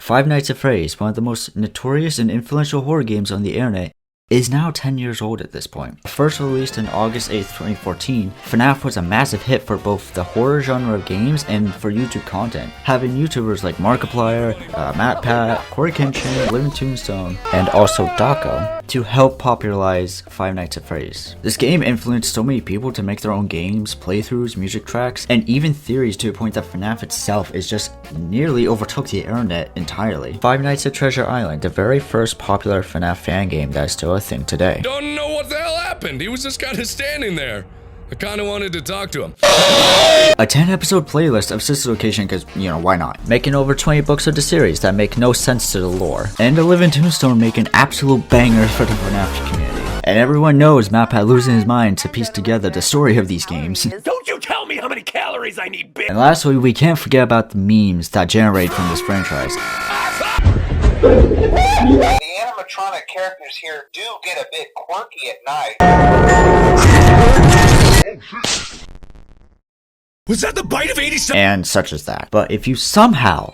Five Nights at Freddy's, one of the most notorious and influential horror games on the internet, is now 10 years old at this point. First released on August 8th, 2014, Fnaf was a massive hit for both the horror genre of games and for YouTube content, having YouTubers like Markiplier, MatPat, Corey Kenshin, Living Tombstone, and also Daco to help popularize Five Nights at Freddy's. This game influenced so many people to make their own games, playthroughs, music tracks, and even theories to a point that Fnaf itself is just nearly overtook the internet entirely. Five Nights at Treasure Island, the very first popular Fnaf fan game that is still a thing today. Don't know what the hell happened. He was just kind of standing there. I kind of wanted to talk to him. A 10-episode playlist of Sister Location because, why not? Making over 20 books of the series that make no sense to the lore. And the Living Tombstone making absolute bangers for the Fnaf community. And everyone knows MatPat losing his mind to piece together the story of these games. Don't you tell me how many calories I need, bitch! And lastly, we can't forget about the memes that generate from this franchise. The animatronic characters here do get a bit quirky at night. Was that the bite of 87? And such as that. But if you somehow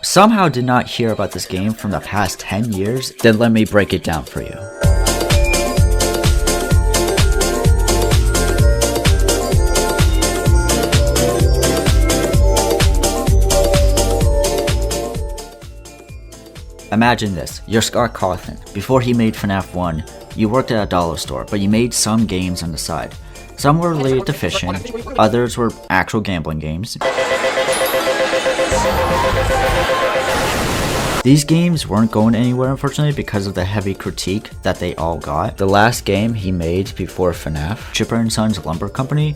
did not hear about this game from the past 10 years, then let me break it down for you. Imagine this, you're Scott Cawthon. Before he made Fnaf 1, you worked at a dollar store, but you made some games on the side. Some were related to fishing, others were actual gambling games. These games weren't going anywhere, unfortunately, because of the heavy critique that they all got. The last game he made before Fnaf, Chipper & Sons Lumber Company,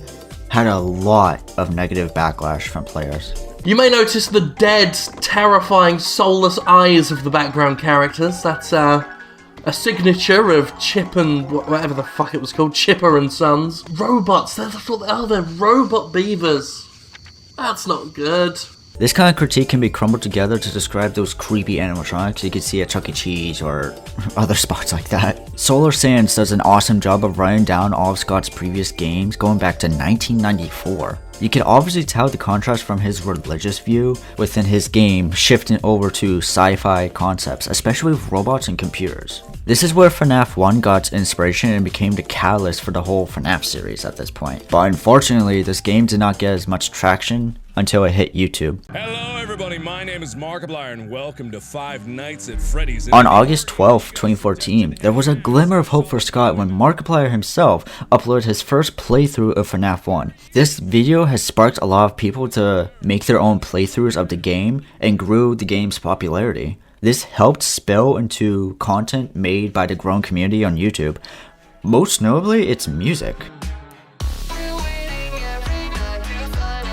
had a lot of negative backlash from players. You may notice the dead, terrifying, soulless eyes of the background characters. That's a signature of Chip and whatever the fuck it was called, Chipper and Sons. Robots, that's what they are, they're robot beavers. That's not good. This kind of critique can be crumbled together to describe those creepy animatronics you could see at Chuck E. Cheese or other spots like that. Solar Sands does an awesome job of writing down all of Scott's previous games going back to 1994. You can obviously tell the contrast from his religious view within his game shifting over to sci-fi concepts, especially with robots and computers. This is where Fnaf 1 got its inspiration and became the catalyst for the whole Fnaf series at this point. But unfortunately, this game did not get as much traction until it hit YouTube. Hello everybody, my name is Markiplier and welcome to Five Nights at Freddy's. On August 12, 2014, there was a glimmer of hope for Scott when Markiplier himself uploaded his first playthrough of Fnaf 1. This video has sparked a lot of people to make their own playthroughs of the game and grew the game's popularity. This helped spill into content made by the growing community on YouTube. Most notably, its music.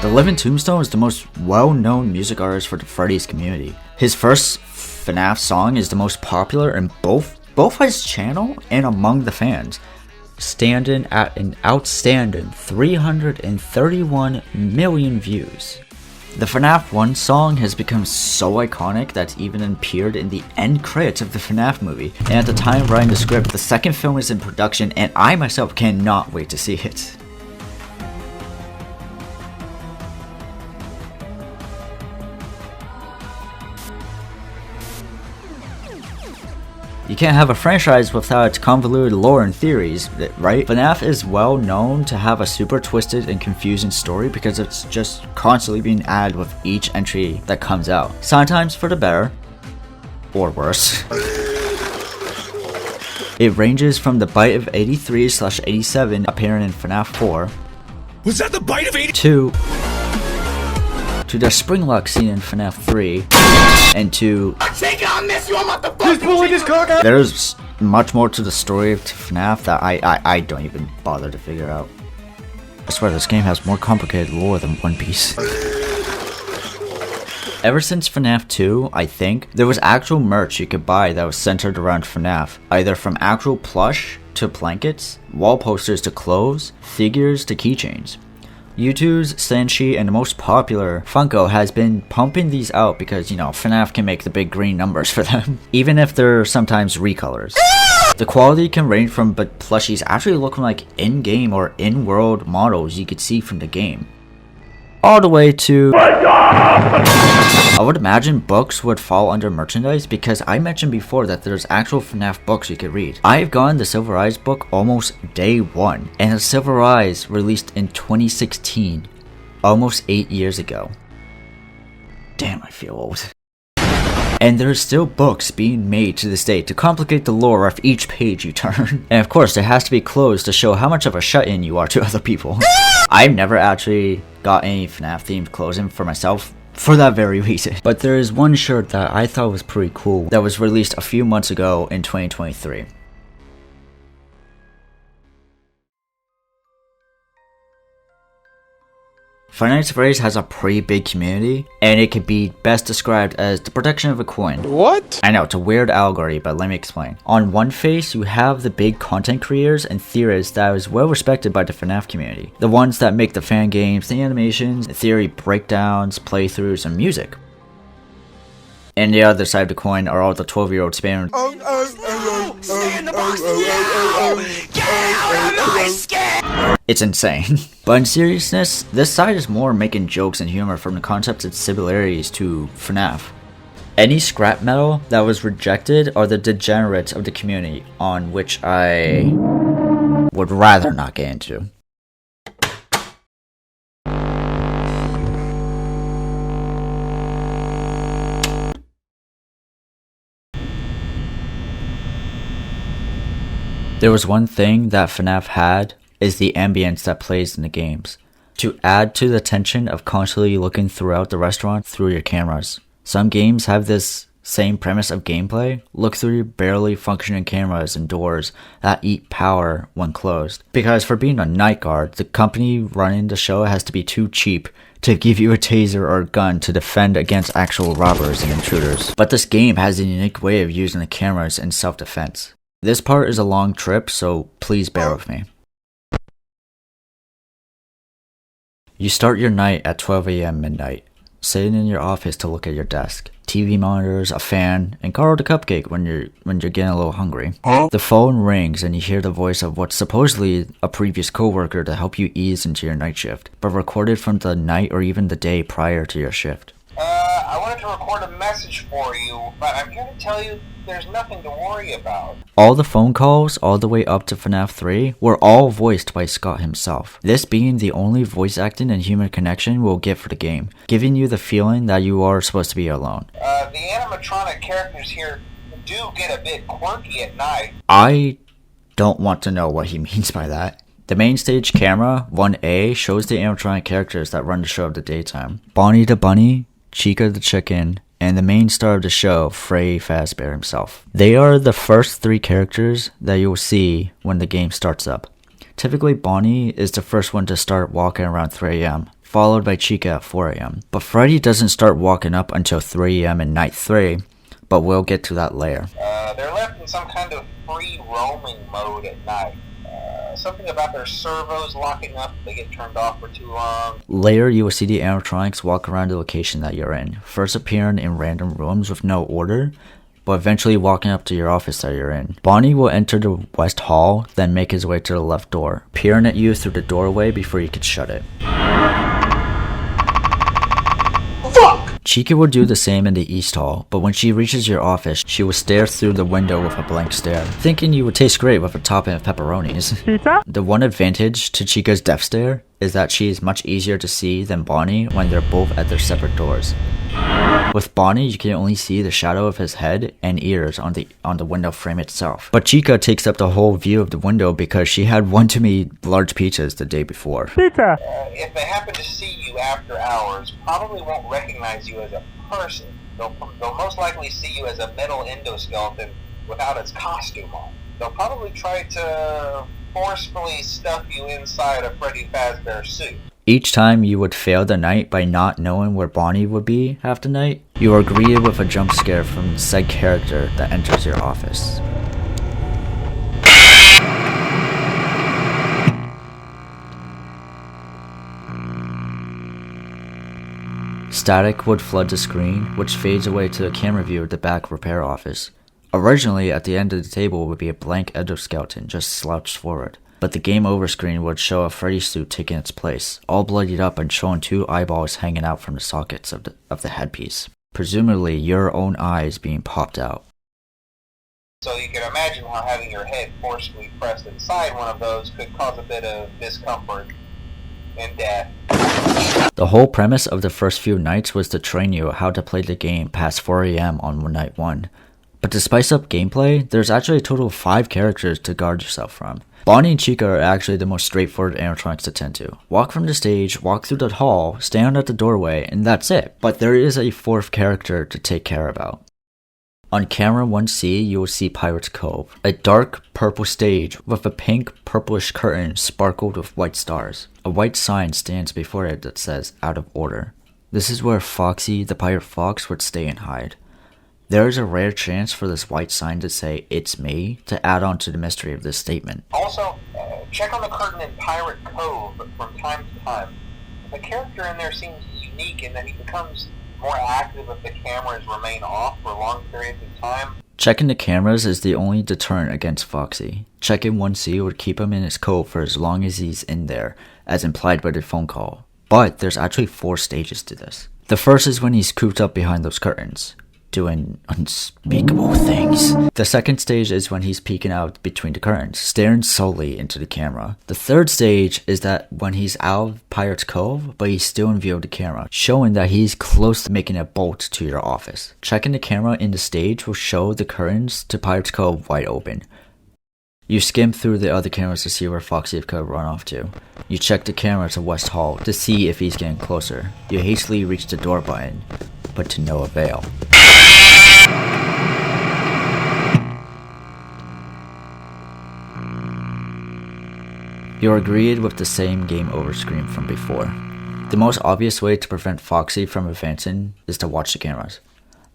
The Living Tombstone is the most well-known music artist for the Freddy's community. His first Fnaf song is the most popular in both his channel and among the fans, standing at an outstanding 331 million views. The Fnaf 1 song has become so iconic that it's even appeared in the end credits of the Fnaf movie, and at the time of writing the script, the second film is in production and I myself cannot wait to see it. You can't have a franchise without its convoluted lore and theories, right? Fnaf is well known to have a super twisted and confusing story because it's just constantly being added with each entry that comes out. Sometimes for the better, or worse. It ranges from the bite of 83/87 appearing in Fnaf 4. Was that the bite of 80? To the spring lock scene in Fnaf 3, and to there's much more to the story of Fnaf that I don't even bother to figure out. I swear this game has more complicated lore than One Piece. Ever since Fnaf 2, I think, there was actual merch you could buy that was centered around Fnaf, either from actual plush to blankets, wall posters to clothes, figures to keychains. U2's, Senshi, and the most popular, Funko, has been pumping these out because, Fnaf can make the big green numbers for them, even if they're sometimes recolors. The quality can range from, but plushies actually looking like in-game or in-world models you could see from the game. all the way to... I would imagine books would fall under merchandise because I mentioned before that there's actual FNAF books you could read. I've gotten the Silver Eyes book almost day one, and the Silver Eyes released in 2016, almost 8 years ago. Damn, I feel old. And there's still books being made to this day to complicate the lore of each page you turn. And of course, there has to be clothes to show how much of a shut-in you are to other people. I've never actually got any FNAF themed clothing for myself for that very reason. But there is one shirt that I thought was pretty cool that was released a few months ago in 2023. Five Nights at Freddy's has a pretty big community, and it could be best described as the protection of a coin. What? I know, it's a weird allegory, but let me explain. On one face, you have the big content creators and theorists that is well respected by the FNAF community. The ones that make the fan games, the animations, the theory breakdowns, playthroughs, and music. And the other side of the coin are all the 12-year-old spammers. Stay in the box now! Get out of my skin! It's insane. But in seriousness, this side is more making jokes and humor from the concepts and similarities to FNAF. Any scrap metal that was rejected are the degenerates of the community, on which I would rather not get into. There was one thing that FNAF had, is the ambience that plays in the games, to add to the tension of constantly looking throughout the restaurant through your cameras. Some games have this same premise of gameplay, look through your barely functioning cameras and doors that eat power when closed. Because for being a night guard, the company running the show has to be too cheap to give you a taser or a gun to defend against actual robbers and intruders. But this game has a unique way of using the cameras in self-defense. This part is a long trip, so please bear with me. You start your night at 12 AM midnight, sitting in your office to look at your desk. TV monitors, a fan, and Carl the Cupcake when you're getting a little hungry. The phone rings and you hear the voice of what's supposedly a previous coworker to help you ease into your night shift, but recorded from the night or even the day prior to your shift. I wanted to record a message for you, but I'm here to tell you there's nothing to worry about. All the phone calls, all the way up to FNAF 3, were all voiced by Scott himself. This being the only voice acting and human connection we'll get for the game, giving you the feeling that you are supposed to be alone. The animatronic characters here do get a bit quirky at night. I don't want to know what he means by that. The main stage camera, 1A, shows the animatronic characters that run the show of the daytime. Bonnie the Bunny, Chica the Chicken, and the main star of the show, Freddy Fazbear himself. They are the first three characters that you'll see when the game starts up. Typically, Bonnie is the first one to start walking around 3 AM, followed by Chica at 4 AM. But Freddy doesn't start walking up until 3 AM in night 3, but we'll get to that later. They're left in some kind of free roaming mode at night. Something about their servos locking up if they get turned off for too long. Later, you will see the animatronics walk around the location that you're in, first appearing in random rooms with no order, but eventually walking up to your office that you're in. Bonnie will enter the west hall, then make his way to the left door, peering at you through the doorway before you could shut it. Chica will do the same in the East Hall, but when she reaches your office, she will stare through the window with a blank stare, thinking you would taste great with a topping of pepperonis. Pizza? The one advantage to Chica's death stare is that she is much easier to see than Bonnie when they're both at their separate doors. With Bonnie, you can only see the shadow of his head and ears on the window frame itself. But Chica takes up the whole view of the window because she had one too many large pizzas the day before. Pizza! If they happen to see you after hours, probably won't recognize you as a person. They'll most likely see you as a metal endoskeleton without its costume on. They'll probably try to forcefully stuff you inside a Freddy Fazbear suit. Each time you would fail the night by not knowing where Bonnie would be half the night, you are greeted with a jump scare from said character that enters your office. Static would flood the screen, which fades away to the camera view of the back repair office. Originally, at the end of the table would be a blank endoskeleton just slouched forward. but the game over screen would show a Freddy suit taking its place, all bloodied up and showing 2 eyeballs hanging out from the sockets of the headpiece. Presumably your own eyes being popped out. So you can imagine how having your head forcefully pressed inside one of those could cause a bit of discomfort and death. The whole premise of the first few nights was to train you how to play the game past 4 AM on night 1. But to spice up gameplay, there's actually a total of 5 characters to guard yourself from. Bonnie and Chica are actually the most straightforward animatronics to tend to. Walk from the stage, walk through the hall, stand at the doorway, and that's it. But there is a 4th character to take care about. On camera 1C, you will see Pirate's Cove, a dark purple stage with a pink purplish curtain sparkled with white stars. A white sign stands before it that says "Out of Order." This is where Foxy, the pirate fox, would stay and hide. There is a rare chance for this white sign to say "It's me" to add on to the mystery of this statement. Also, check on the curtain in Pirate Cove from time to time. The character in there seems unique in that he becomes more active if the cameras remain off for long periods of time. Checking the cameras is the only deterrent against Foxy. Checking 1C would keep him in his cove for as long as he's in there, as implied by the phone call. But there's actually 4 stages to this. The first is when he's cooped up behind those curtains, doing unspeakable things. The second stage is when he's peeking out between the curtains, staring solely into the camera. The third stage is that when he's out of Pirate's Cove, but he's still in view of the camera, showing that he's close to making a bolt to your office. Checking the camera in the stage will show the curtains to Pirate's Cove wide open. You skim through the other cameras to see where Foxy could run off to. You check the camera to West Hall to see if he's getting closer. You hastily reach the door button, but to no avail. You're greeted with the same game over screen from before. The most obvious way to prevent Foxy from advancing is to watch the cameras.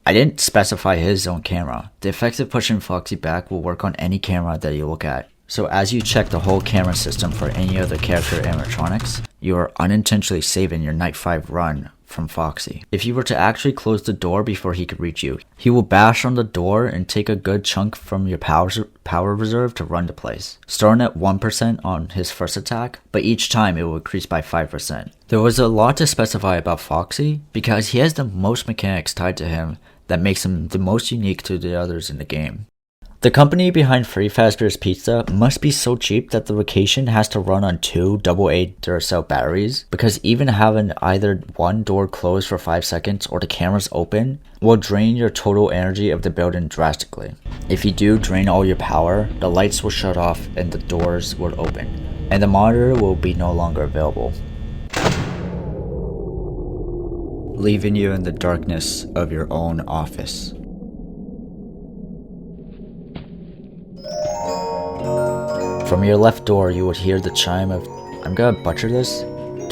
I didn't specify his own camera. The effect of pushing Foxy back will work on any camera that you look at. So as you check the whole camera system for any other character animatronics, you are unintentionally saving your night 5 run from Foxy. If you were to actually close the door before he could reach you, he will bash on the door and take a good chunk from your power reserve to run the place. Starting at 1% on his first attack, but each time it will increase by 5%. There was a lot to specify about Foxy because he has the most mechanics tied to him that makes him the most unique to the others in the game. The company behind Freddy Fazbear's Pizza must be so cheap that the location has to run on 2 AA Duracell batteries, because even having either one door closed for 5 seconds or the cameras open will drain your total energy of the building drastically. If you do drain all your power, the lights will shut off and the doors will open, and the monitor will be no longer available, leaving you in the darkness of your own office. From your left door, you would hear the chime of, I'm gonna butcher this,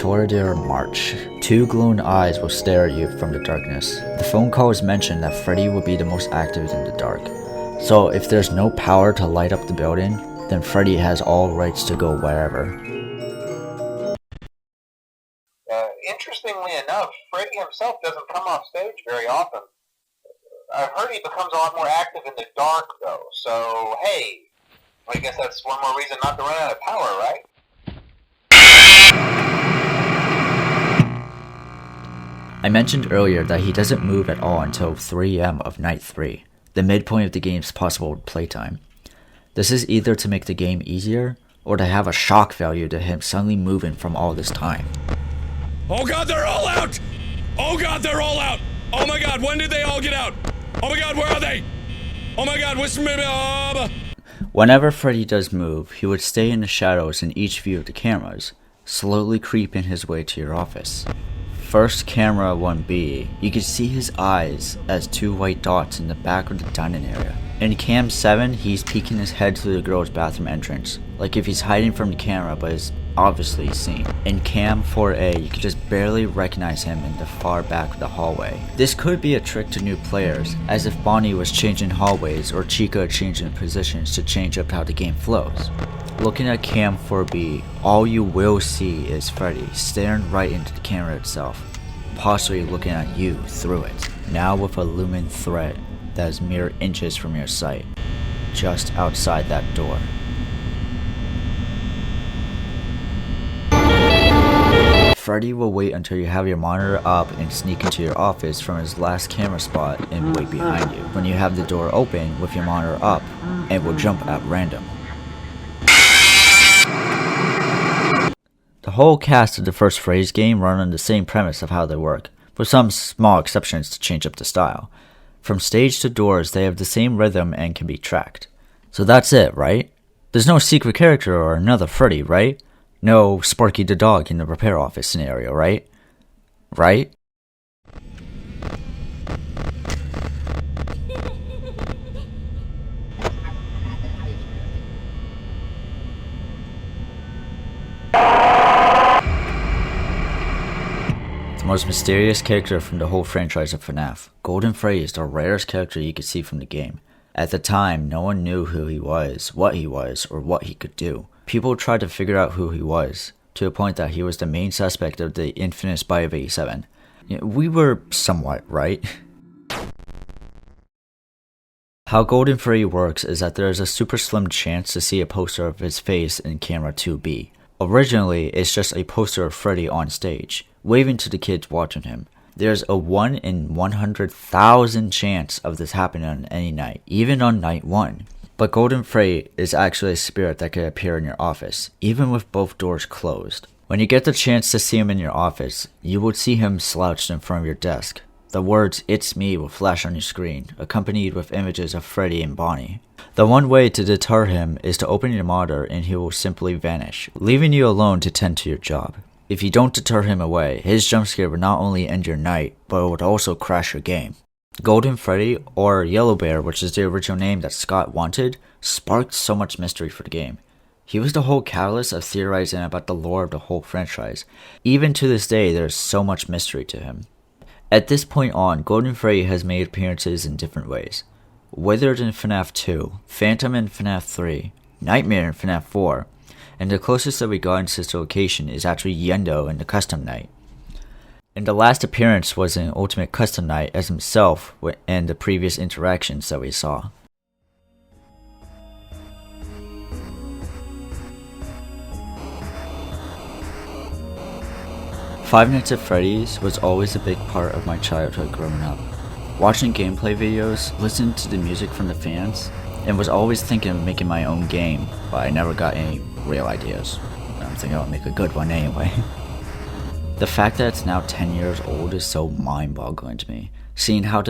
Toreador March. 2 glowing eyes will stare at you from the darkness. The phone call is mentioned that Freddy will be the most active in the dark. So if there's no power to light up the building, then Freddy has all rights to go wherever. Interestingly enough, Freddy himself doesn't come off stage very often. I've heard he becomes a lot more active in the dark, though, so hey, I guess that's one more reason not to run out of power, right? I mentioned earlier that he doesn't move at all until 3 AM of night 3, the midpoint of the game's possible playtime. This is either to make the game easier, or to have a shock value to him suddenly moving from all this time. Oh god, they're all out! Oh god, they're all out! Oh my god, when did they all get out? Oh my god, where are they? Oh my god, what's... Whenever Freddy does move, he would stay in the shadows in each view of the cameras, slowly creeping his way to your office. First camera 1B, you can see his eyes as 2 white dots in the back of the dining area. In cam 7, he's peeking his head through the girl's bathroom entrance, like if he's hiding from the camera but is obviously seen. In cam 4A, you can just barely recognize him in the far back of the hallway. This could be a trick to new players, as if Bonnie was changing hallways or Chica changing positions to change up how the game flows. Looking at cam 4B, all you will see is Freddy staring right into the camera itself, possibly looking at you through it, now with a looming threat that is mere inches from your sight, just outside that door. Freddy will wait until you have your monitor up and sneak into your office from his last camera spot and wait behind you when you have the door open with your monitor up, and will jump at random. The whole cast of the first Freddy's game run on the same premise of how they work, with some small exceptions to change up the style. From stage to doors, they have the same rhythm and can be tracked. So that's it, right? There's no secret character or another Freddy, right? No Sparky the dog in the repair office scenario, right? Right? The most mysterious character from the whole franchise of Fnaf, Golden Freddy is the rarest character you could see from the game. At the time, no one knew who he was, or what he could do. People tried to figure out who he was, to a point that he was the main suspect of the infamous Bite of 87. We were somewhat right. How Golden Freddy works is that there is a super slim chance to see a poster of his face in camera 2B. Originally, it's just a poster of Freddy on stage, waving to the kids watching him. There's a 1 in 100,000 chance of this happening on any night, even on night 1. But Golden Freddy is actually a spirit that could appear in your office, even with both doors closed. When you get the chance to see him in your office, you would see him slouched in front of your desk. The words "It's me" will flash on your screen, accompanied with images of Freddy and Bonnie. The one way to deter him is to open your monitor and he will simply vanish, leaving you alone to tend to your job. If you don't deter him away, his jumpscare would not only end your night, but it would also crash your game. Golden Freddy, or Yellow Bear, which is the original name that Scott wanted, sparked so much mystery for the game. He was the whole catalyst of theorizing about the lore of the whole franchise. Even to this day, there is so much mystery to him. At this point on, Golden Freddy has made appearances in different ways. Withered in Fnaf 2, Phantom in Fnaf 3, Nightmare in Fnaf 4, and the closest that we got in sister location is actually Yendo in the Custom Night. And the last appearance was in Ultimate Custom Night as himself and the previous interactions that we saw. Five Nights at Freddy's was always a big part of my childhood growing up. Watching gameplay videos, listening to the music from the fans, and was always thinking of making my own game, but I never got any real ideas. I'm thinking I'll make a good one anyway. The fact that it's now 10 years old is so mind-boggling to me. Seeing how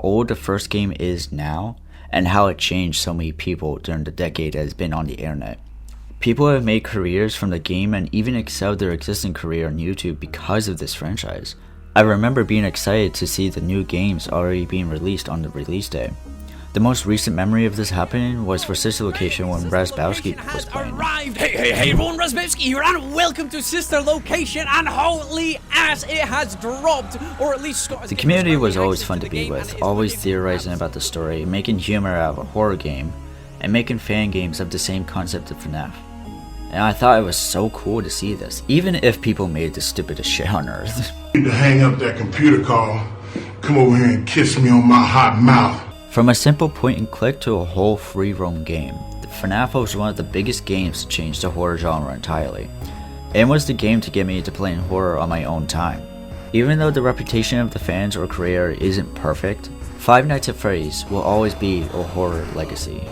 old the first game is now, and how it changed so many people during the decade that has been on the internet. People have made careers from the game and even excelled their existing career on YouTube because of this franchise. I remember being excited to see the new games already being released on the release day. The most recent memory of this happening was for Sister Location when Razbowski was playing. Hey everyone, Razbowski here, and welcome to Sister Location, and holy ass, it has dropped, or at least Scott. The community was always fun to be with, always theorizing about the story, making humor out of a horror game, and making fan games of the same concept of Fnaf. And I thought it was so cool to see this, even if people made the stupidest shit on earth. You need to hang up that computer call. Come over here and kiss me on my hot mouth. From a simple point and click to a whole free roam game, Fnaf was one of the biggest games to change the horror genre entirely, and was the game to get me into playing horror on my own time. Even though the reputation of the fans or creator isn't perfect, Five Nights at Freddy's will always be a horror legacy.